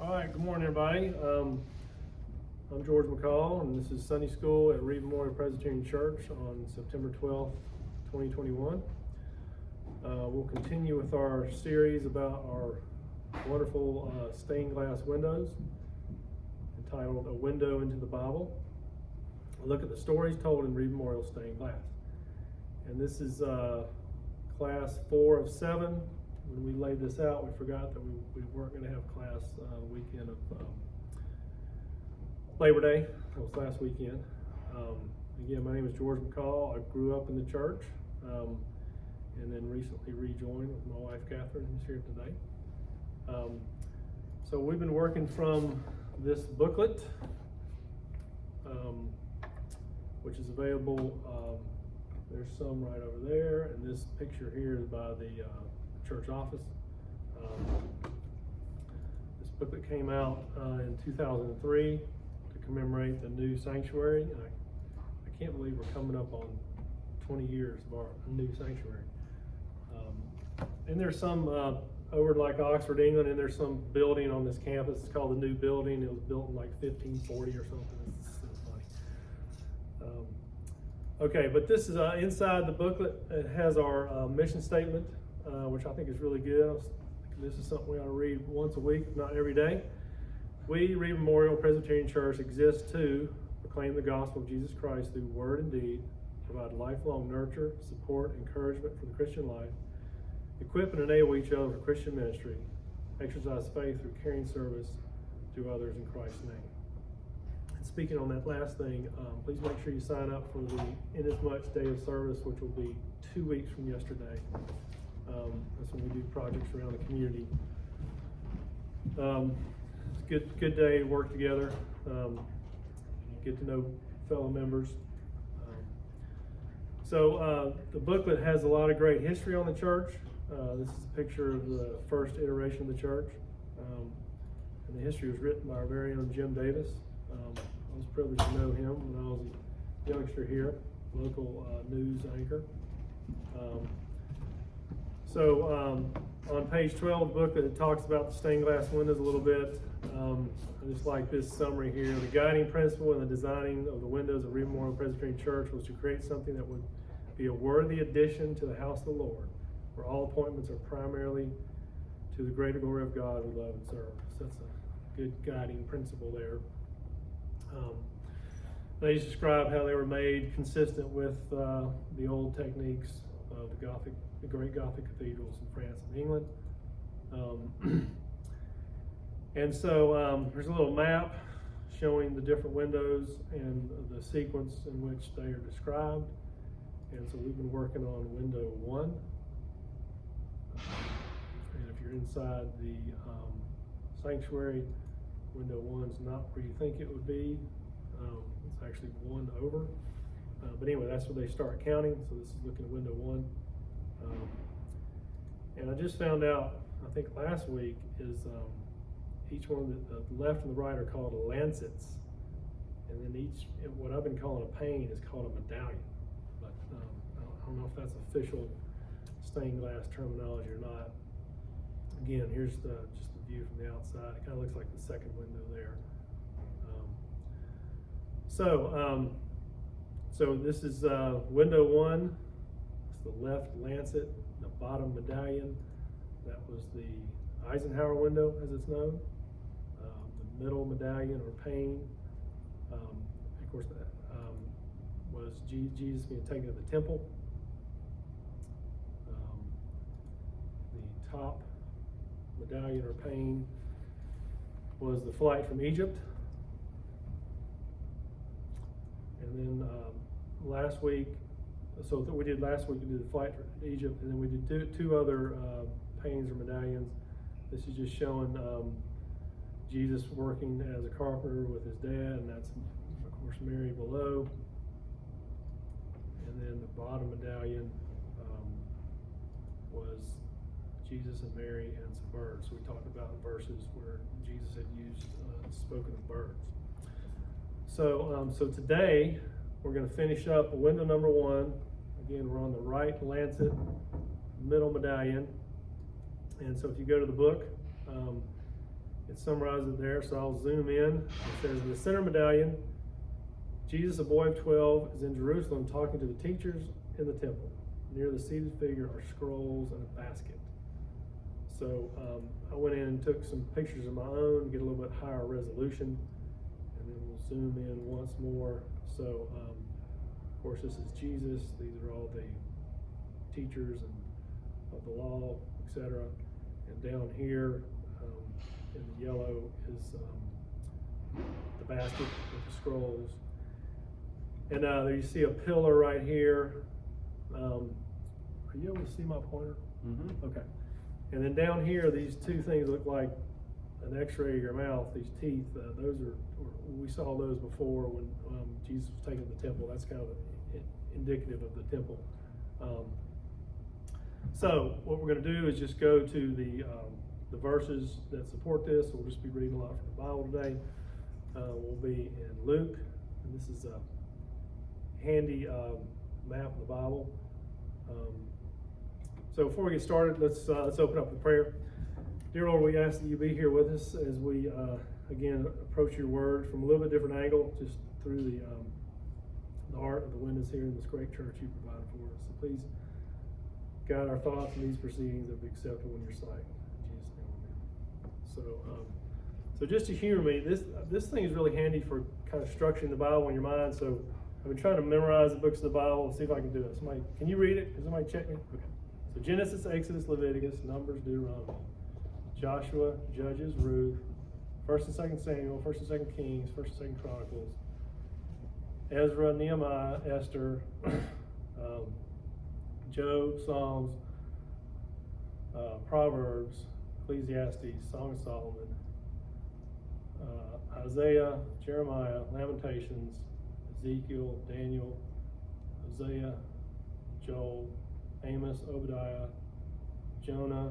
All right, good morning, everybody. I'm George McCall, and this is Sunday School at Reid Memorial Presbyterian Church on September 12th, 2021. We'll continue with our series about our wonderful stained glass windows, entitled A Window into the Bible. A look at the stories told in Reid Memorial Stained Glass. And this is class 4 of 7. When we laid this out, we forgot that we weren't going to have class weekend of Labor Day. That was last weekend. Again, my name is George McCall. I grew up in the church and then recently rejoined with my wife Catherine, who's here today. So we've been working from this booklet, which is available. There's some right over there, and this picture here is by the church office. This booklet came out in 2003 to commemorate the new sanctuary. I can't believe we're coming up on 20 years of our new sanctuary. And there's some over like Oxford, England, and there's some building on this campus. It's called the New Building. It was built in like 1540 or something. It's funny. Okay, but this is inside the booklet. It has our mission statement, which I think is really good. This is something we ought to read once a week, if not every day. We, Reid Memorial Presbyterian Church, exist to proclaim the gospel of Jesus Christ through word and deed, provide lifelong nurture, support, encouragement for the Christian life, equip and enable each other for Christian ministry, exercise faith through caring service to others in Christ's name. And speaking on that last thing, please make sure you sign up for the Inasmuch Day of Service, which will be 2 weeks from yesterday. That's when we do projects around the community. It's a good day to work together, get to know fellow members. So the booklet has a lot of great history on the church. This is a picture of the first iteration of the church. And the history was written by our very own Jim Davis. I was privileged to know him when I was a youngster here, local news anchor. So on page 12 of the book, it talks about the stained glass windows a little bit. I just like this summary here. The guiding principle in the designing of the windows of Reid Memorial Presbyterian Church was to create something that would be a worthy addition to the house of the Lord, where all appointments are primarily to the greater glory of God we love and serve. So that's a good guiding principle there. They just describe how they were made consistent with the old techniques of the great Gothic cathedrals in France and England. And so there's a little map showing the different windows and the sequence in which they are described. And so we've been working on window 1. And if you're inside the sanctuary, window 1 is not where you think it would be. It's actually 1 over. But anyway, that's where they start counting. So this is looking at window 1. And I just found out, I think last week, is each one, the left and the right are called lancets. And then what I've been calling a pane is called a medallion. But I don't know if that's official stained glass terminology or not. Again, here's just the view from the outside. It kind of looks like the second window there. So this is window 1. It's the left lancet, the bottom medallion. That was the Eisenhower window, as it's known. The middle medallion or pane, of course, was Jesus being taken to the temple. The top medallion or pane was the flight from Egypt. And then last week, so we did last week, we did the flight to Egypt, and then we did two other panes or medallions. This is just showing Jesus working as a carpenter with his dad, and that's, of course, Mary below. And then the bottom medallion was Jesus and Mary and some birds. So we talked about verses where Jesus had spoken of birds. So today we're going to finish up window number 1. Again, we're on the right lancet, middle medallion. And so if you go to the book, It summarizes it there, so I'll zoom in. It says, in the center medallion, Jesus, a boy of 12, is in Jerusalem talking to the teachers in the temple. Near the seated figure are scrolls and a basket. So I went in and took some pictures of my own, get a little bit higher resolution, and then we'll zoom in once more. So, of course, this is Jesus. These are all the teachers and of the law, etc. And down here in the yellow is the basket with the scrolls. And there you see a pillar right here. Are you able to see my pointer? Mm-hmm. Okay. And then down here, these two things look like an x-ray of your mouth, these teeth. Those are, we saw those before when Jesus was taken to the temple. That's kind of indicative of the temple. So what we're going to do is just go to the verses that support this. We'll just be reading a lot from the Bible today. We'll be in Luke, and this is a handy map of the Bible. So before we get started, let's open up with prayer. Dear Lord, we ask that you be here with us as we again approach your word from a little bit different angle, just through the art of the windows here in this great church you provided for us. So please guide our thoughts in these proceedings that be acceptable in your sight. In Jesus' name, amen. So just to humor me, this thing is really handy for kind of structuring the Bible in your mind. So I've been trying to memorize the books of the Bible and see if I can do it. Somebody, can you read it? Can somebody check me? Okay. So Genesis, Exodus, Leviticus, Numbers, Deuteronomy, Joshua, Judges, Ruth, 1st and 2nd Samuel, 1st and 2nd Kings, 1st and 2nd Chronicles, Ezra, Nehemiah, Esther, Job, Psalms, Proverbs, Ecclesiastes, Song of Solomon, Isaiah, Jeremiah, Lamentations, Ezekiel, Daniel, Hosea, Joel, Amos, Obadiah, Jonah,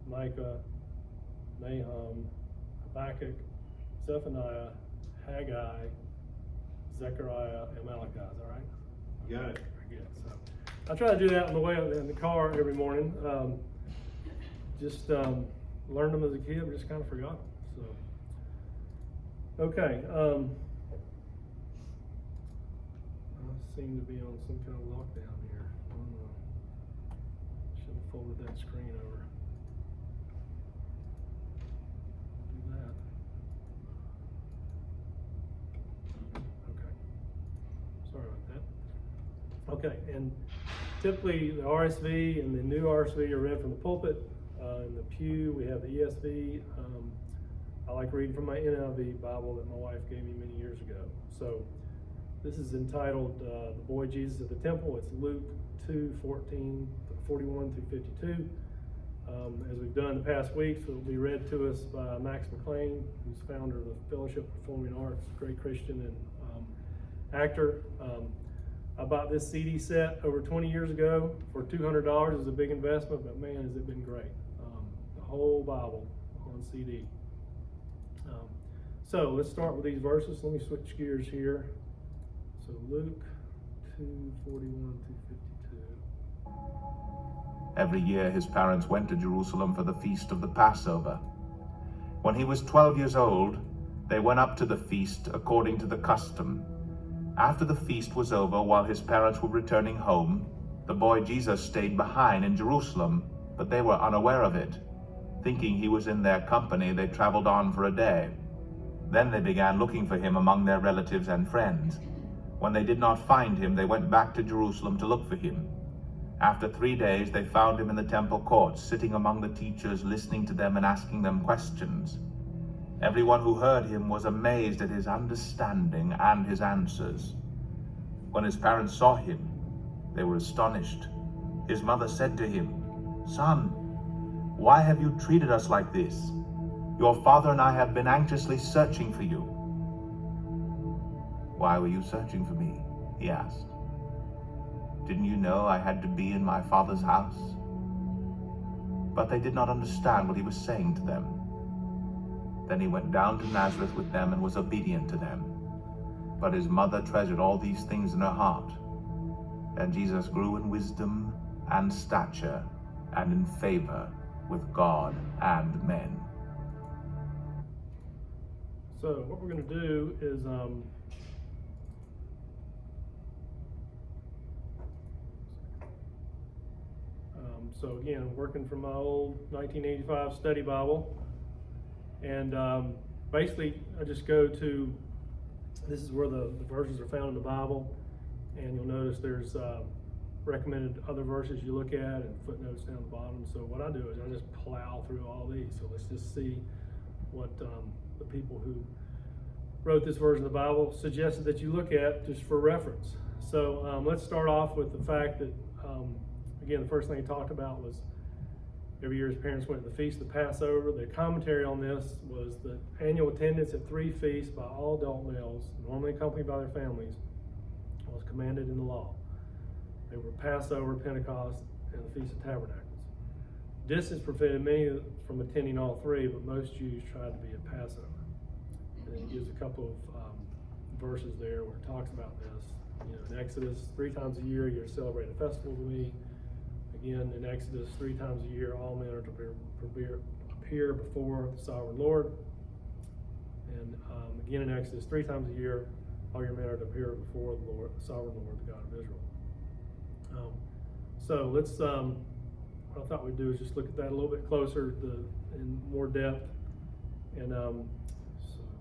Micah, Nahum, Habakkuk, Zephaniah, Haggai, Zechariah, and Malachi. Is that right? You got it. Very good. So I try to do that on the way in the car every morning. Just learned them as a kid, but just kind of forgot them. So, okay. I seem to be on some kind of lockdown here. I don't know. Should have folded that screen over. Do that. Okay. Sorry about that. Okay, and typically the RSV and the new RSV are read from the pulpit. In the pew, we have the ESV. I like reading from my NIV Bible that my wife gave me many years ago. So this is entitled The Boy Jesus at the Temple. It's Luke 2:41 through 52. As we've done the past weeks, it will be read to us by Max McLean, who's founder of the Fellowship of Performing Arts, great Christian and actor. I bought this CD set over 20 years ago for $200. It was a big investment, but man, has it been great. The whole Bible on CD. So let's start with these verses. Let me switch gears here. So Luke 2:41 through 52. Every year his parents went to Jerusalem for the feast of the Passover. When he was 12 years old, they went up to the feast according to the custom. After the feast was over, while his parents were returning home, the boy Jesus stayed behind in Jerusalem, but they were unaware of it. Thinking he was in their company, they traveled on for a day. Then they began looking for him among their relatives and friends. When they did not find him, they went back to Jerusalem to look for him. After 3 days, they found him in the temple courts, sitting among the teachers, listening to them and asking them questions. Everyone who heard him was amazed at his understanding and his answers. When his parents saw him, they were astonished. His mother said to him, "Son, why have you treated us like this? Your father and I have been anxiously searching for you." "Why were you searching for me?" he asked. "Didn't you know I had to be in my father's house?" But they did not understand what he was saying to them. Then he went down to Nazareth with them and was obedient to them. But his mother treasured all these things in her heart. And Jesus grew in wisdom and stature and in favor with God and men. So what we're going to do is so again, working from my old 1985 study Bible, and basically I just go to, this is where the verses are found in the Bible, and you'll notice there's recommended other verses you look at and footnotes down the bottom. So what I do is I just plow through all these. So let's just see what the people who wrote this version of the Bible suggested that you look at just for reference. So let's start off with the fact that again, the first thing he talked about was every year his parents went to the feast of the Passover. The commentary on this was the annual attendance at 3 feasts by all adult males, normally accompanied by their families, was commanded in the law. They were Passover, Pentecost, and the Feast of Tabernacles. Distance prevented many from attending all 3, but most Jews tried to be at Passover. And then he gives a couple of verses there where it talks about this. You know, in Exodus, 3 times a year you're to celebrate a festival to me. Again, in Exodus, 3 times a year, all men are to appear before the sovereign Lord. And again, in Exodus, 3 times a year, all your men are to appear before the Lord, the sovereign Lord, the God of Israel. So let's, what I thought we'd do is just look at that a little bit closer in more depth. And so let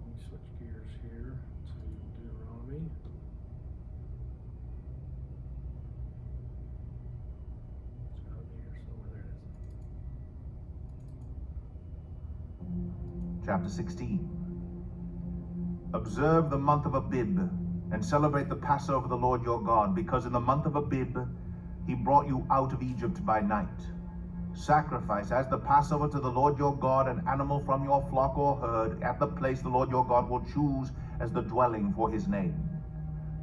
me switch gears here to Deuteronomy. Chapter 16. Observe the month of Abib, and celebrate the Passover of the Lord your God, because in the month of Abib he brought you out of Egypt by night. Sacrifice as the Passover to the Lord your God an animal from your flock or herd at the place the Lord your God will choose as the dwelling for his name.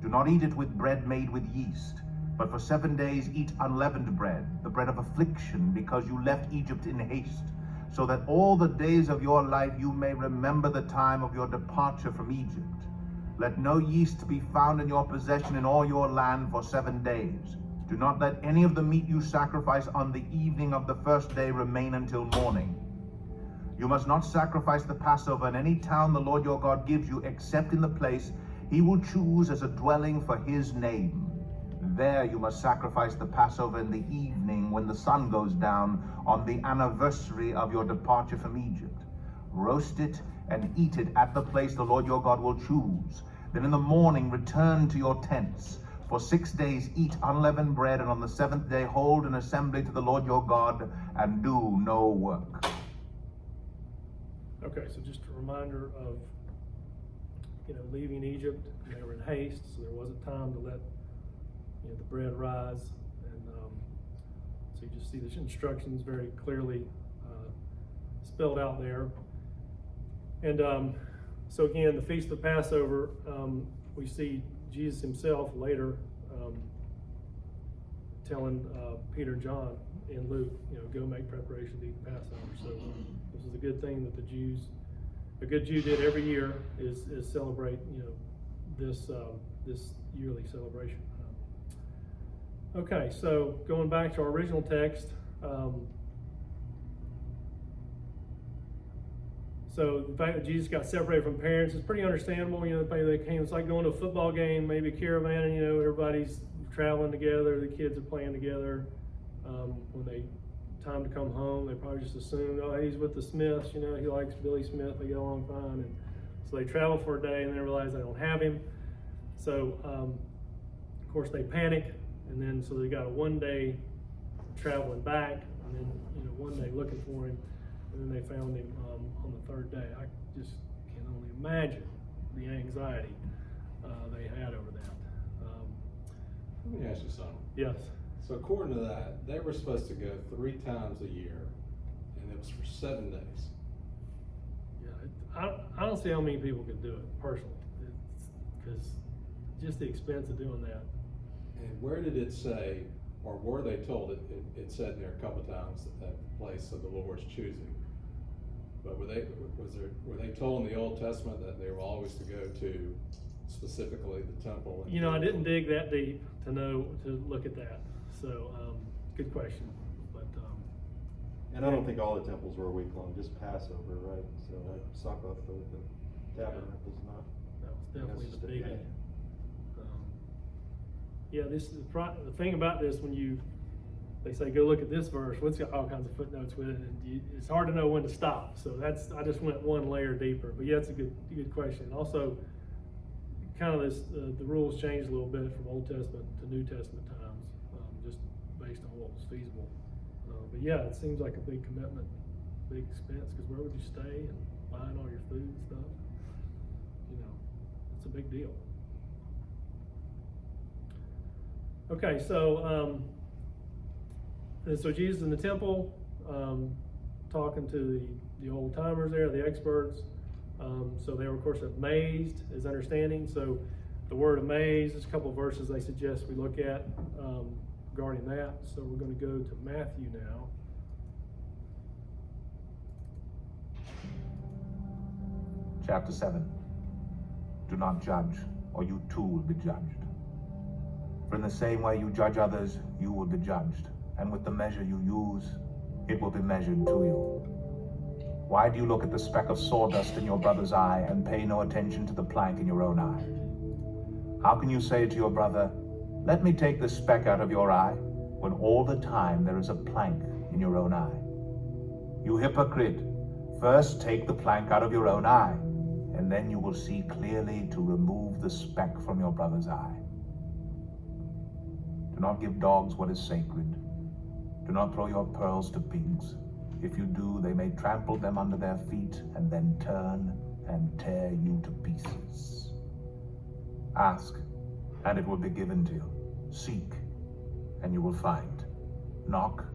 Do not eat it with bread made with yeast, but for 7 days eat unleavened bread, the bread of affliction, because you left Egypt in haste, so that all the days of your life you may remember the time of your departure from Egypt. Let no yeast be found in your possession in all your land for 7 days. Do not let any of the meat you sacrifice on the evening of the first day remain until morning. You must not sacrifice the Passover in any town the Lord your God gives you, except in the place he will choose as a dwelling for his name. There you must sacrifice the Passover in the evening when the sun goes down on the anniversary of your departure from Egypt. Roast it and eat it at the place the Lord your God will choose. Then in the morning return to your tents. For 6 days eat unleavened bread, and on the 7th day hold an assembly to the Lord your God, and do no work. Okay, so just a reminder of, leaving Egypt. They were in haste, so there wasn't time to let the bread rise, and so you just see the instructions very clearly spelled out there. And so again, the Feast of Passover, we see Jesus himself later telling Peter and John in Luke, go make preparation to eat the Passover. So this is a good thing that a good Jew did every year is celebrate, this yearly celebration. Okay, so going back to our original text, so the fact that Jesus got separated from parents is pretty understandable. They came, it's like going to a football game, maybe a caravan, and everybody's traveling together, the kids are playing together. When time to come home, they probably just assumed, oh, he's with the Smiths, he likes Billy Smith, they get along fine. And so they travel for a day and they realize they don't have him. So, of course, they panic. And then, so they got a 1 day traveling back, and then, 1 day looking for him, and then they found him on the 3rd day. I just can only imagine the anxiety they had over that. Let me ask you something. Yes. So according to that, they were supposed to go 3 times a year, and it was for 7 days. Yeah, I don't see how many people could do it personally, because just the expense of doing that. And where did it say, or were they told, it said there a couple of times that place of the Lord's choosing. But were they told in the Old Testament that they were always to go to specifically the temple? I didn't dig that deep to look at that. So, good question. But and I don't think all the temples were a week long, just Passover, right? So Succoth, Tabernacle's not. That was definitely That's the just a biggie. day. Yeah, this is the thing about this, when they say go look at this verse, well, it's got all kinds of footnotes with it, and it's hard to know when to stop. So I just went one layer deeper. But yeah, it's a good question. Also, kind of the rules changed a little bit from Old Testament to New Testament times, just based on what was feasible. But yeah, it seems like a big commitment, big expense, because where would you stay and buying all your food and stuff? It's a big deal. Okay, so Jesus in the temple, talking to the old timers there, the experts. So they were, of course, amazed, is understanding. So the word amazed, there's a couple of verses they suggest we look at regarding that. So we're going to go to Matthew now. Chapter 7. Do not judge, or you too will be judged. For in the same way you judge others, you will be judged. And with the measure you use, it will be measured to you. Why do you look at the speck of sawdust in your brother's eye and pay no attention to the plank in your own eye? How can you say to your brother, let me take the speck out of your eye, when all the time there is a plank in your own eye? You hypocrite, first take the plank out of your own eye, and then you will see clearly to remove the speck from your brother's eye. Do not give dogs what is sacred. Do not throw your pearls to pigs. If you do, they may trample them under their feet and then turn and tear you to pieces. Ask, and it will be given to you. Seek, and you will find. Knock,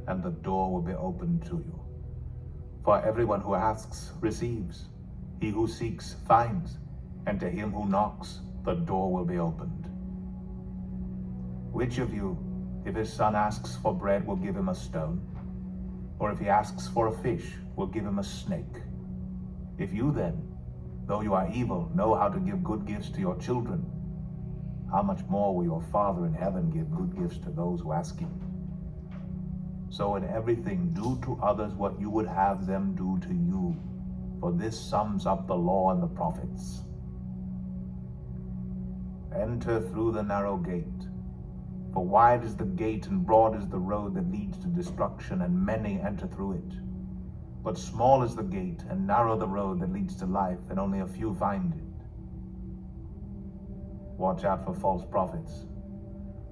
and the door will be opened to you. For everyone who asks receives. He who seeks finds, and to him who knocks, the door will be opened. Which of you, if his son asks for bread, will give him a stone? Or if he asks for a fish, will give him a snake? If you then, though you are evil, know how to give good gifts to your children, how much more will your Father in heaven give good gifts to those who ask him? So in everything, do to others what you would have them do to you, for this sums up the law and the prophets. Enter through the narrow gate. For wide is the gate and broad is the road that leads to destruction, and many enter through it. But small is the gate and narrow the road that leads to life, and only a few find it. Watch out for false prophets.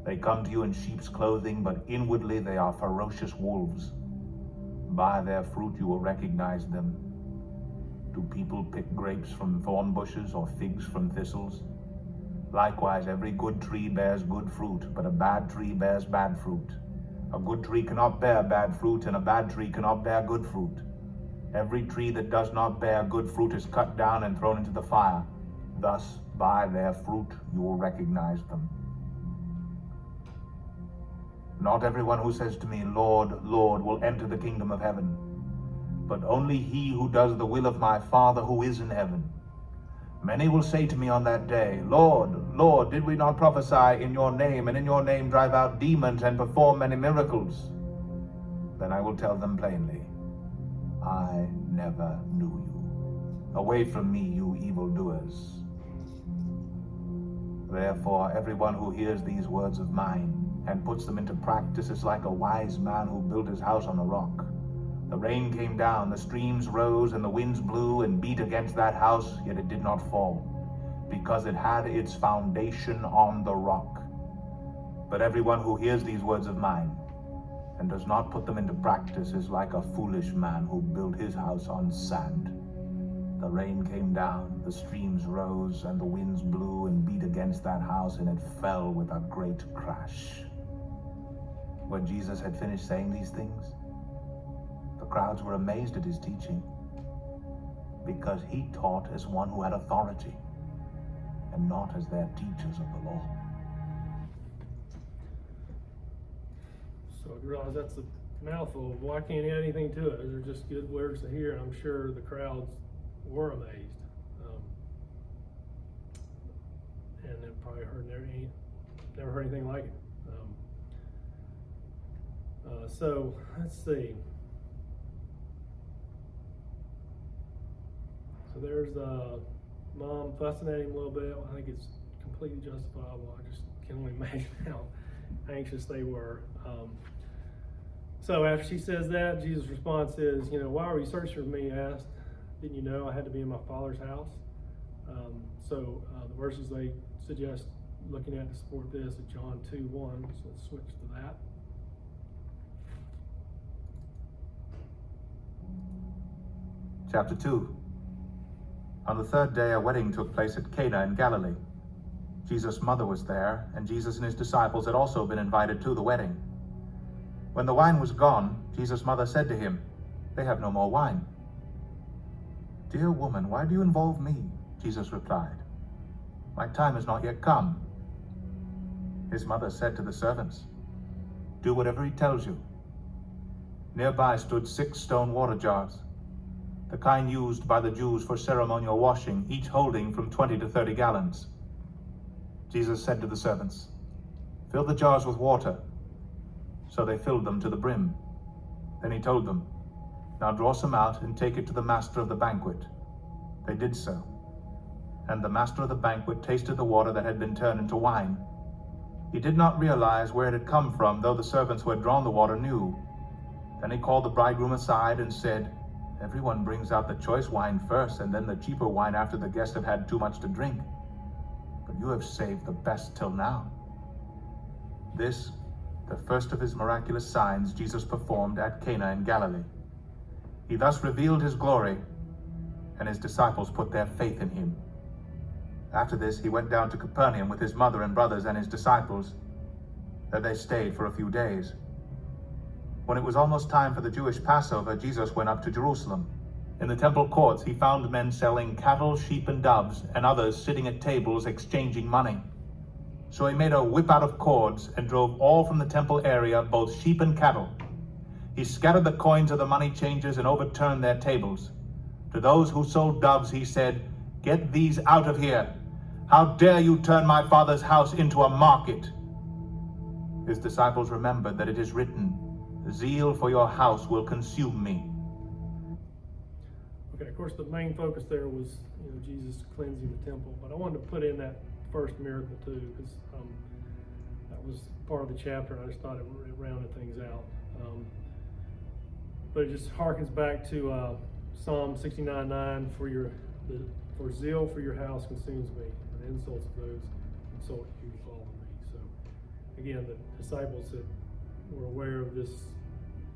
They come to you in sheep's clothing, but inwardly they are ferocious wolves. By their fruit you will recognize them. Do people pick grapes from thorn bushes or figs from thistles? Likewise, every good tree bears good fruit, but a bad tree bears bad fruit. A good tree cannot bear bad fruit, and a bad tree cannot bear good fruit. Every tree that does not bear good fruit is cut down and thrown into the fire. Thus, by their fruit you will recognize them. Not everyone who says to me, Lord, Lord, will enter the kingdom of heaven, but only he who does the will of my Father who is in heaven. Many will say to me on that day, Lord, Lord, did we not prophesy in your name, and in your name drive out demons and perform many miracles? Then I will tell them plainly, I never knew you. Away from me, you evildoers. Therefore, everyone who hears these words of mine and puts them into practice is like a wise man who built his house on a rock. The rain came down, the streams rose, and the winds blew and beat against that house, yet it did not fall, because it had its foundation on the rock. But everyone who hears these words of mine and does not put them into practice is like a foolish man who built his house on sand. The rain came down, the streams rose, and the winds blew and beat against that house, and it fell with a great crash. When Jesus had finished saying these things, the crowds were amazed at his teaching, because he taught as one who had authority, and not as their teachers of the law. So I realize that's a mouthful. Well, I can't add anything to it. Those are just good words to hear. I'm sure the crowds were amazed. And they've probably never heard anything like it. So let's see. So there's mom fussing at him a little bit. I think it's completely justifiable. I just can only imagine how anxious they were. So after she says that, Jesus' response is, why were you searching for me? He asked. Didn't you know I had to be in my Father's house? The verses they suggest looking at to support this is John 2:1. So let's switch to that. Chapter 2. On the third day, a wedding took place at Cana in Galilee. Jesus' mother was there, and Jesus and his disciples had also been invited to the wedding. When the wine was gone, Jesus' mother said to him, "They have no more wine." "Dear woman, why do you involve me?" Jesus replied. "My time has not yet come." His mother said to the servants, "Do whatever he tells you." Nearby stood 6 stone water jars, the kind used by the Jews for ceremonial washing, each holding from 20 to 30 gallons. Jesus said to the servants, "Fill the jars with water." So they filled them to the brim. Then he told them, "Now draw some out and take it to the master of the banquet." They did so. And the master of the banquet tasted the water that had been turned into wine. He did not realize where it had come from, though the servants who had drawn the water knew. Then he called the bridegroom aside and said, "Everyone brings out the choice wine first, and then the cheaper wine after the guests have had too much to drink. But you have saved the best till now." This, the first of his miraculous signs, Jesus performed at Cana in Galilee. He thus revealed his glory, and his disciples put their faith in him. After this, he went down to Capernaum with his mother and brothers and his disciples. There they stayed for a few days. When it was almost time for the Jewish Passover, Jesus went up to Jerusalem. In the temple courts, he found men selling cattle, sheep, and doves, and others sitting at tables exchanging money. So he made a whip out of cords and drove all from the temple area, both sheep and cattle. He scattered the coins of the money changers and overturned their tables. To those who sold doves, he said, "Get these out of here. How dare you turn my Father's house into a market?" His disciples remembered that it is written, "Zeal for your house will consume me." Okay, of course, the main focus there was, Jesus cleansing the temple, but I wanted to put in that first miracle too, because that was part of the chapter, and I just thought it rounded things out. But it just harkens back to Psalm 69:9, for zeal for your house consumes me, and the insults of those insult you follow me. So again, the disciples that were aware of this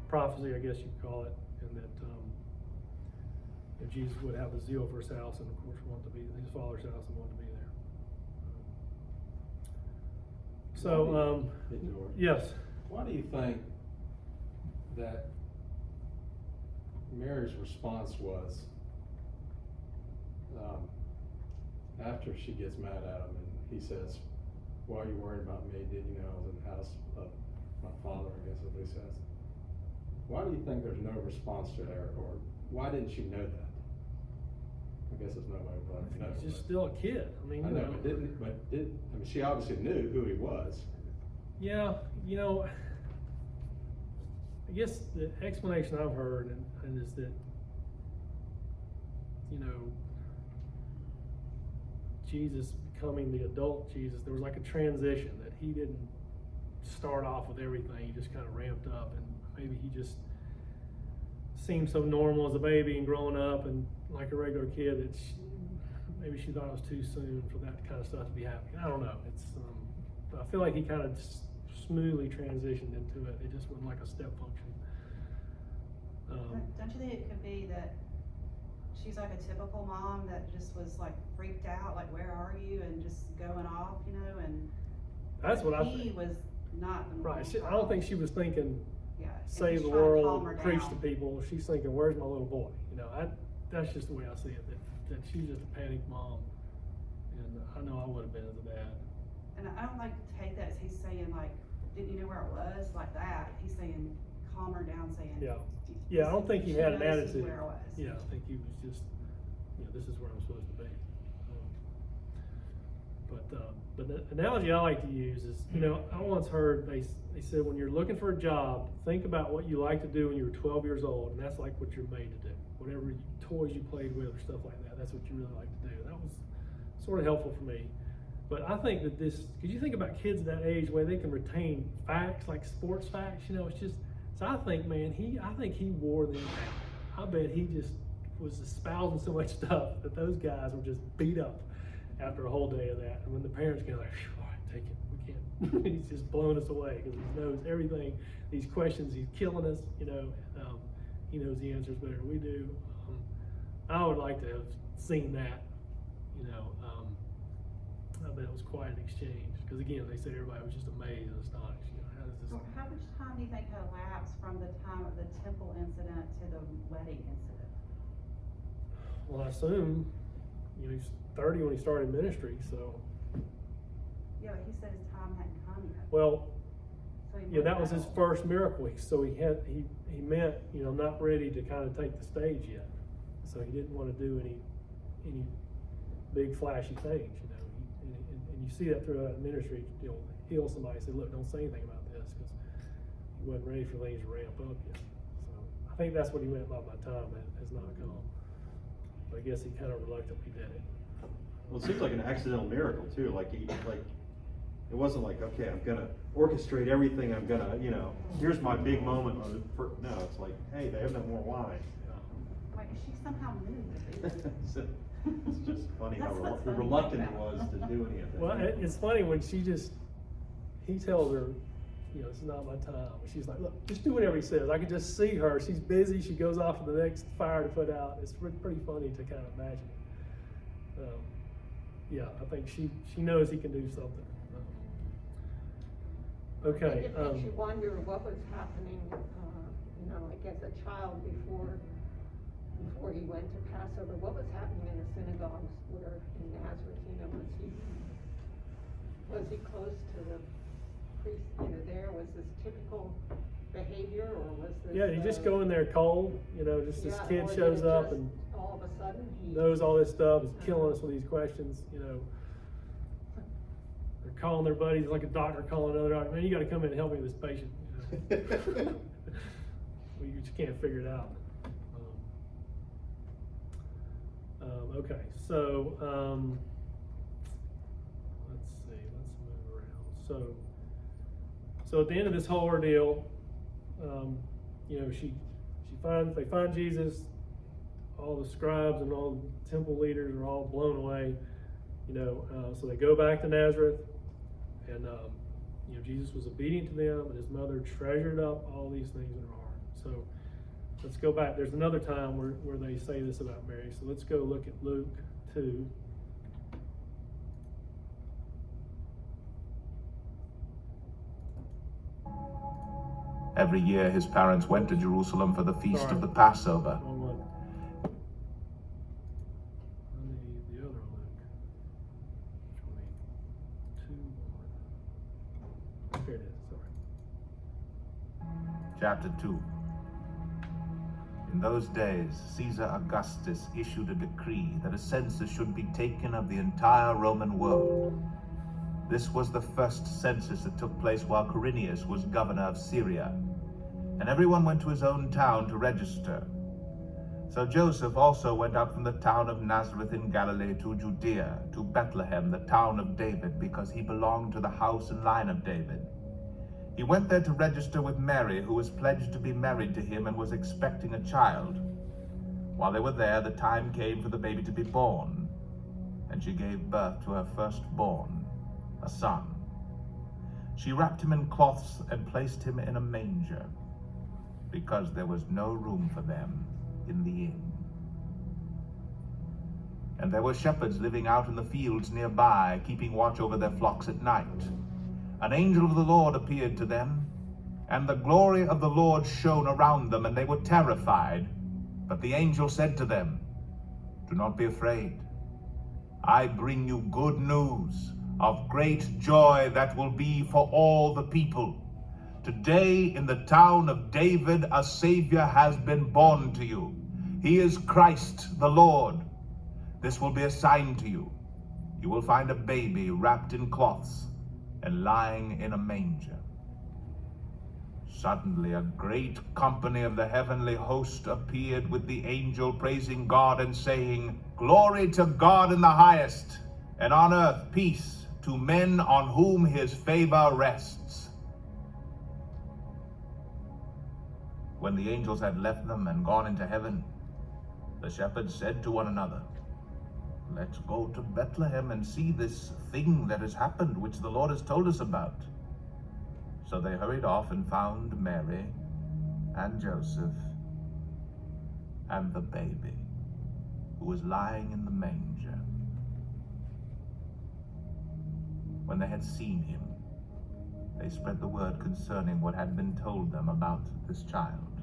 prophecy, I guess you'd call it, and that Jesus would have a zeal for his house, and of course want to be his Father's house and want to be there. So Hey, George. yes. Why do you think that Mary's response was, after she gets mad at him and he says, "Why are you worried about me? Didn't you know I was in the house of my Father?" I guess is what he says. Why do you think there's no response to her, or why didn't she know that? I guess there's no way to know. He's just still a kid. I mean, I know, but she obviously knew who he was. Yeah, I guess the explanation I've heard and is that, Jesus becoming the adult Jesus, there was like a transition that he didn't start off with everything. He just kind of ramped up, and maybe he just seemed so normal as a baby and growing up and like a regular kid that maybe she thought it was too soon for that kind of stuff to be happening. I don't know. But I feel like he kind of smoothly transitioned into it. It just wasn't like a step function. Don't you think it could be that she's like a typical mom that just was like freaked out, like, where are you, and just going off, and that's what I think. He was not the right. I don't think she was thinking, yeah, save the world, preach to people. She's thinking, where's my little boy? That's just the way I see it. That she's just a panicked mom, and I know I would have been as a dad. And I don't like to take that as he's saying, like, didn't you know where it was, like that. He's saying, calm her down, saying, yeah. I don't think he had an attitude. This is where I was. Yeah, I think he was just, this is where I'm supposed to be. But the analogy I like to use is, I once heard they said, when you're looking for a job, think about what you like to do when you were 12 years old, and that's like what you're made to do. Whatever you toys you played with or stuff like that. That's what you really like to do. That was sort of helpful for me. But I think that because you think about kids at that age where they can retain facts, like sports facts, it's just, so I think, man, I think he wore them out. I bet he just was espousing so much stuff that those guys were just beat up after a whole day of that. And when the parents get like, all right, take it, we can't. He's just blown us away because he knows everything. These questions, he's killing us, he knows the answers better than we do. I would like to have seen that, I bet it was quite an exchange. Because again, they said everybody was just amazed and astonished. How does this? So how much time do you think had elapsed from the time of the temple incident to the wedding incident? Well, I assume, he's 30 when he started ministry, so. Yeah, but he said his time hadn't come yet. Well, So he yeah, that went was his out. first miracle. So he meant, not ready to kind of take the stage yet. So he didn't want to do any big flashy things, and you see that throughout ministry. Heal somebody, say, look, don't say anything about this, because he wasn't ready for things to ramp up yet. So I think that's what he meant by my time has not come. But I guess he kind of reluctantly did it. Well, it seems like an accidental miracle too. It wasn't like, okay, I'm gonna orchestrate everything. I'm gonna, here's my big moment. No, it's like, hey, they have no more wine. Like, she somehow moved. It's just funny how That's what's funny reluctant he about it. was to do any of that. Well, it's funny when he tells her, it's not my time. She's like, look, just do whatever he says. I can just see her. She's busy. She goes off to the next fire to put out. It's pretty funny to kind of imagine it. Yeah, I think she knows he can do something. Okay. It makes you wonder what was happening, like as a child before he went to Passover. What was happening in the synagogues where in Nazareth? Was he close to the priest? There was this typical behavior, or was this? Yeah, you just go in there cold. Just this kid or did shows it up just and all of a sudden he knows all this stuff, is killing us with these questions. They're calling their buddies like a doctor calling another doctor. Man, you got to come in and help me with this patient. Well, you just can't figure it out. Okay, so let's see. Let's move around. So at the end of this whole ordeal, they find Jesus. All the scribes and all the temple leaders are all blown away. So they go back to Nazareth, and Jesus was obedient to them, and his mother treasured up all these things in her heart. So let's go back. There's another time where they say this about Mary. So let's go look at Luke 2. Every year his parents went to Jerusalem for the feast Sorry. of the Passover. Wrong one. The other Luke. Which one? 2:1. Here it is. Sorry. Chapter 2. In those days, Caesar Augustus issued a decree that a census should be taken of the entire Roman world. This was the first census that took place while Quirinius was governor of Syria, and everyone went to his own town to register. So Joseph also went out from the town of Nazareth in Galilee to Judea, to Bethlehem, the town of David, because he belonged to the house and line of David. He went there to register with Mary, who was pledged to be married to him and was expecting a child. While they were there, the time came for the baby to be born, and she gave birth to her firstborn, a son. She wrapped him in cloths and placed him in a manger, because there was no room for them in the inn. And there were shepherds living out in the fields nearby, keeping watch over their flocks at night. An angel of the Lord appeared to them, and the glory of the Lord shone around them, and they were terrified. But the angel said to them, "Do not be afraid. I bring you good news of great joy that will be for all the people. Today in the town of David a Savior has been born to you. He is Christ the Lord. This will be a sign to you. You will find a baby wrapped in cloths and lying in a manger." Suddenly a great company of the heavenly host appeared with the angel praising God and saying, "Glory to God in the highest, and on earth peace to men on whom his favor rests." When the angels had left them and gone into heaven, the shepherds said to one another, "Let's go to Bethlehem and see this thing that has happened, which the Lord has told us about." So they hurried off and found Mary and Joseph and the baby, who was lying in the manger. When they had seen him, they spread the word concerning what had been told them about this child.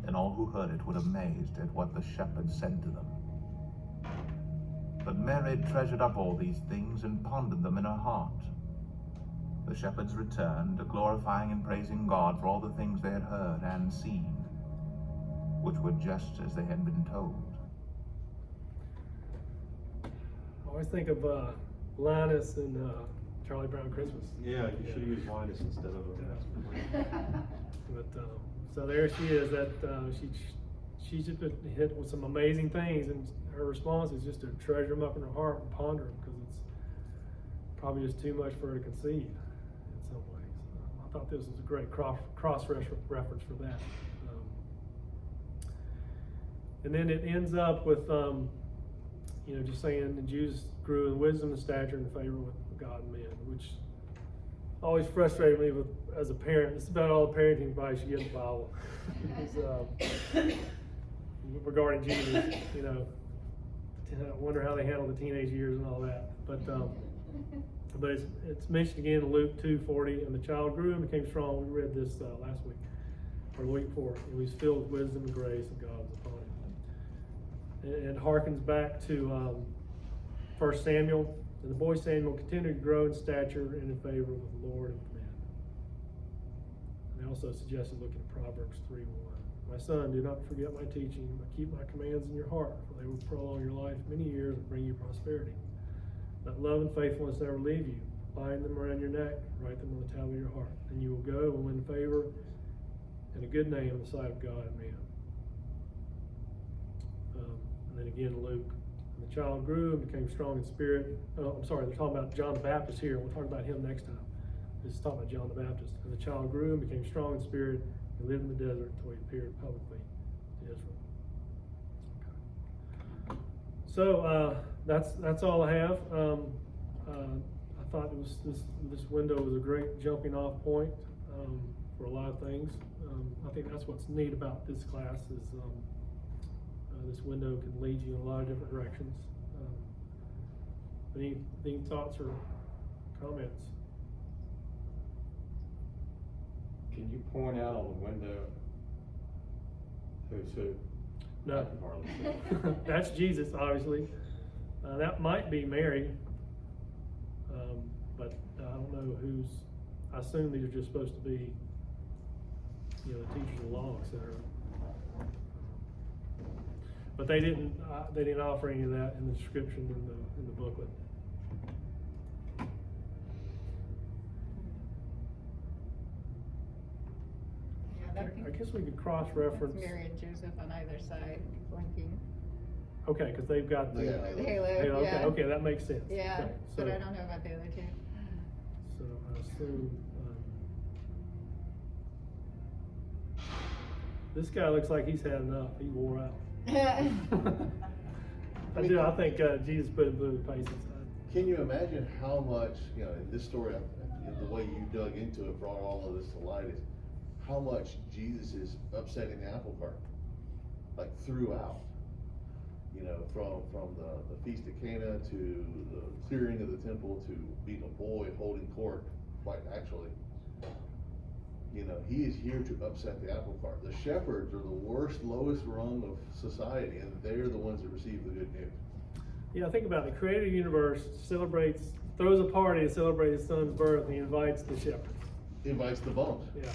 And all who heard it were amazed at what the shepherds said to them. But Mary treasured up all these things and pondered them in her heart. The shepherds returned, glorifying and praising God for all the things they had heard and seen, which were just as they had been told. I always think of Linus and Charlie Brown Christmas. Yeah, you should use Linus instead of a But so there she is. That she's just been hit with some amazing things, and her response is just to treasure them up in her heart and ponder them, because it's probably just too much for her to conceive in some ways. I thought this was a great cross reference for that. And then it ends up with just saying, and Jesus grew in wisdom and stature and favor with God and men, which always frustrated me as a parent. It's about all the parenting advice you get in the Bible. Regarding Jesus, I wonder how they handle the teenage years and all that. But it's mentioned again in Luke 2:40, and the child grew and became strong. We read this last week, or the week before. And he was filled with wisdom and grace, and God was upon him. And it harkens back to 1 Samuel. And the boy Samuel continued to grow in stature and in favor with the Lord and with men. And they also suggested looking at Proverbs 3:1. "My son, do not forget my teaching, but keep my commands in your heart, for they will prolong your life many years and bring you prosperity. Let love and faithfulness never leave you. Bind them around your neck, write them on the tablet of your heart. And you will go and win favor and a good name in the sight of God and man." And then again, Luke. "And the child grew and became strong in spirit." Oh, I'm sorry, they're talking about John the Baptist here. We'll talk about him next time. This is talking about John the Baptist. "And the child grew and became strong in spirit and lived in the desert until he appeared publicly to Israel." Okay. So that's all I have. I thought this window was a great jumping off point for a lot of things. I think that's what's neat about this class is this window can lead you in a lot of different directions. Any thoughts or comments? Can you point out on the window who's who? No. I can hardly see. That's Jesus, obviously. That might be Mary, but I don't know who's. I assume these are just supposed to be, the teachers of the law, etc. But they didn't offer any of that in the description in the booklet. I guess we could cross-reference. Mary and Joseph on either side, flanking. Okay, because they've got the The halo, halo. yeah. Okay, that makes sense. Yeah, Okay, but so- I don't know about the other two. So I assume this guy looks like he's had enough. He wore out. I do. I think Jesus put him through the paces. Can you imagine how much, in this story, the way you dug into it, brought all of this to light, is how much Jesus is upsetting the apple cart, like throughout. From the Feast of Cana to the clearing of the temple to being a boy holding court, quite actually. He is here to upset the apple cart. The shepherds are the worst, lowest rung of society, and they're the ones that receive the good news. Yeah, think about it. The creator of the universe throws a party to celebrate his son's birth, and he invites the shepherds. He invites the bums. Yeah.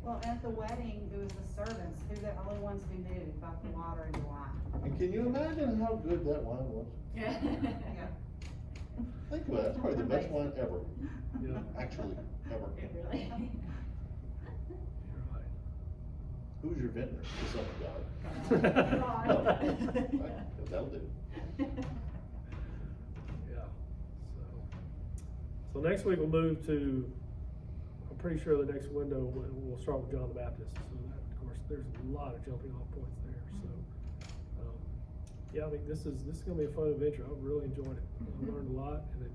Well, at the wedding, it was the servants who the only ones who knew about the water and the wine. And can you imagine how good that wine was? Yeah. Think about it, it's probably the best wine ever, Yeah. actually, ever. Really? Who's your vendor? The Son of God. God. Right, that'll do. Yeah, so next week we'll move to, I'm pretty sure the next window, we'll start with John the Baptist. So that, of course, there's a lot of jumping off points there, so. Yeah, I think this is gonna be a fun adventure. I've really enjoyed it. I learned a lot, and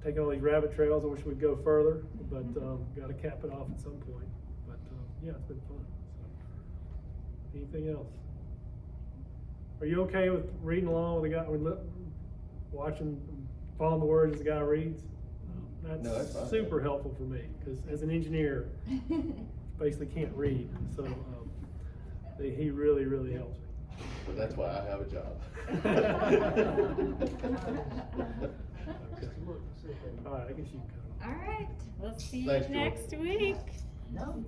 taking all these rabbit trails, I wish we'd go further, but, gotta cap it off at some point. But, yeah, it's been fun, so. Anything else? Are you okay with reading along with the guy, watching, following the words as the guy reads? No, that's fine. Super helpful for me, because as an engineer, basically can't read, so, he really, really helps me. But that's why I have a job. All right, I guess you can cut it off. All right, we'll see you Thanks, George. next week. No.